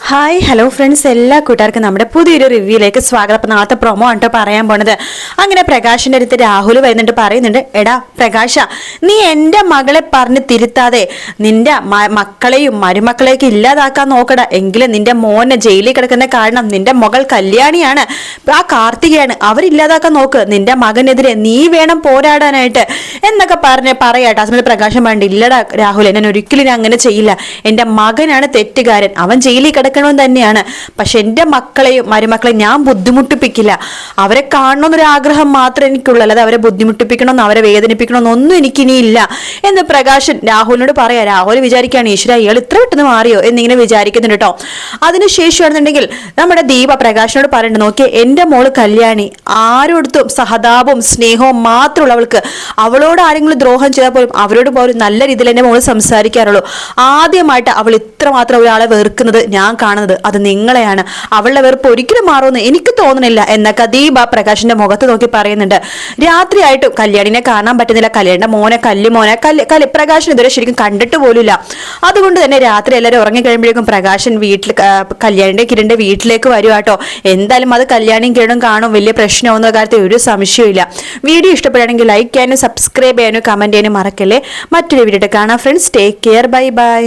Hi hello friends, എല്ലാ കൂട്ടുകാർക്കും നമ്മുടെ പുതിയൊരു റിവ്യൂയിലേക്ക് സ്വാഗതം. അപ്പം നാളത്തെ പ്രൊമോ ആണ് പറയാൻ പോണത്. അങ്ങനെ പ്രകാശിൻ്റെ അടുത്ത് രാഹുൽ വരുന്നുണ്ട്, പറയുന്നുണ്ട്, എടാ പ്രകാശ, നീ എൻ്റെ മകളെ പറഞ്ഞ് തിരുത്താതെ നിന്റെ മക്കളെയും മരുമക്കളെയൊക്കെ ഇല്ലാതാക്കാൻ നോക്കട. എങ്കിലും നിന്റെ മോനെ ജയിലിൽ കിടക്കുന്ന കാരണം നിന്റെ മകൾ കല്യാണിയാണ്, ആ കാർത്തികയാണ്, അവരില്ലാതാക്കാൻ നോക്ക്. നിന്റെ മകനെതിരെ നീ വേണം പോരാടാനായിട്ട് എന്നൊക്കെ പറയാട്ടെ. ആ സമയത്ത് പ്രകാശം വേണ്ട, ഇല്ലടാ രാഹുൽ, എന്നെ ഒരിക്കലും അങ്ങനെ ചെയ്യില്ല. എൻ്റെ മകനാണ് തെറ്റുകാരൻ, അവൻ ജയിലിൽ കിടക്കണമെന്ന് തന്നെയാണ്. പക്ഷെ എൻ്റെ മക്കളെയും മരുമക്കളെയും ഞാൻ ബുദ്ധിമുട്ടിപ്പിക്കില്ല. അവരെ കാണണമെന്നൊരു ആഗ്രഹം മാത്രമേ എനിക്കുള്ളൂ, അല്ലാതെ അവരെ ബുദ്ധിമുട്ടിപ്പിക്കണമെന്ന് അവരെ വേദനിപ്പിക്കണമെന്നൊന്നും എനിക്കിനിയില്ല എന്ന് പ്രകാശൻ രാഹുലിനോട് പറയാം. രാഹുൽ വിചാരിക്കുകയാണ്, ഈശ്വര ഇയാൾ ഇത്ര പെട്ടെന്ന് മാറിയോ എന്നിങ്ങനെ വിചാരിക്കുന്നുണ്ട് കേട്ടോ. അതിനുശേഷമാണെന്നുണ്ടെങ്കിൽ നമ്മുടെ ദീപ പ്രകാശനോട് പറയുന്നുണ്ട്, നോക്കിയേ എൻ്റെ മോള് കല്യാണി ആരോടത്തും സഹതാപവും സ്നേഹവും മാത്രമുള്ളവൾക്ക്. അവളോട് ആരെങ്കിലും ദ്രോഹം ചെയ്താൽ പോലും അവരോട് പോലും നല്ല രീതിയിൽ എൻ്റെ മോള് സംസാരിക്കാറുള്ളൂ. ആദ്യമായിട്ട് അവൾ ഇത്രമാത്രം ഒരാളെ വെറുക്കുന്നത് ഞാൻ കാണുന്നത് അത് നിങ്ങളെയാണ്. അവളുടെ വെറുപ്പ് ഒരിക്കലും മാറുമെന്ന് എനിക്ക് തോന്നുന്നില്ല എന്നൊക്കെ ദീപ പ്രകാശിന്റെ മുഖത്ത് നോക്കി പറയുന്നുണ്ട്. രാത്രിയായിട്ടും കല്യാണിനെ കാണാൻ പറ്റുന്നില്ല. കല്യാണിന്റെ മോനെ പ്രകാശൻ ഇതുവരെ ശരിക്കും കണ്ടിട്ട് പോലുമില്ല. അതുകൊണ്ട് തന്നെ രാത്രി എല്ലാവരും ഉറങ്ങി കഴിയുമ്പോഴേക്കും പ്രകാശൻ കല്യാണിന്റെ കിരണിന്റെ വീട്ടിലേക്ക് വരും കേട്ടോ. എന്തായാലും അത് കല്യാണിയും കിരണും കാണും, വലിയ പ്രശ്നമാവുന്ന കാര്യത്തിൽ ഒരു സംശയമില്ല. വീഡിയോ ഇഷ്ടപ്പെടുകയാണെങ്കിൽ ലൈക്ക് ചെയ്യാനും സബ്സ്ക്രൈബ് ചെയ്യാനും കമന്റ് ചെയ്യാനും മറക്കല്ലേ. മറ്റൊരു വീഡിയോ കാണാം friends. Take care, bye bye.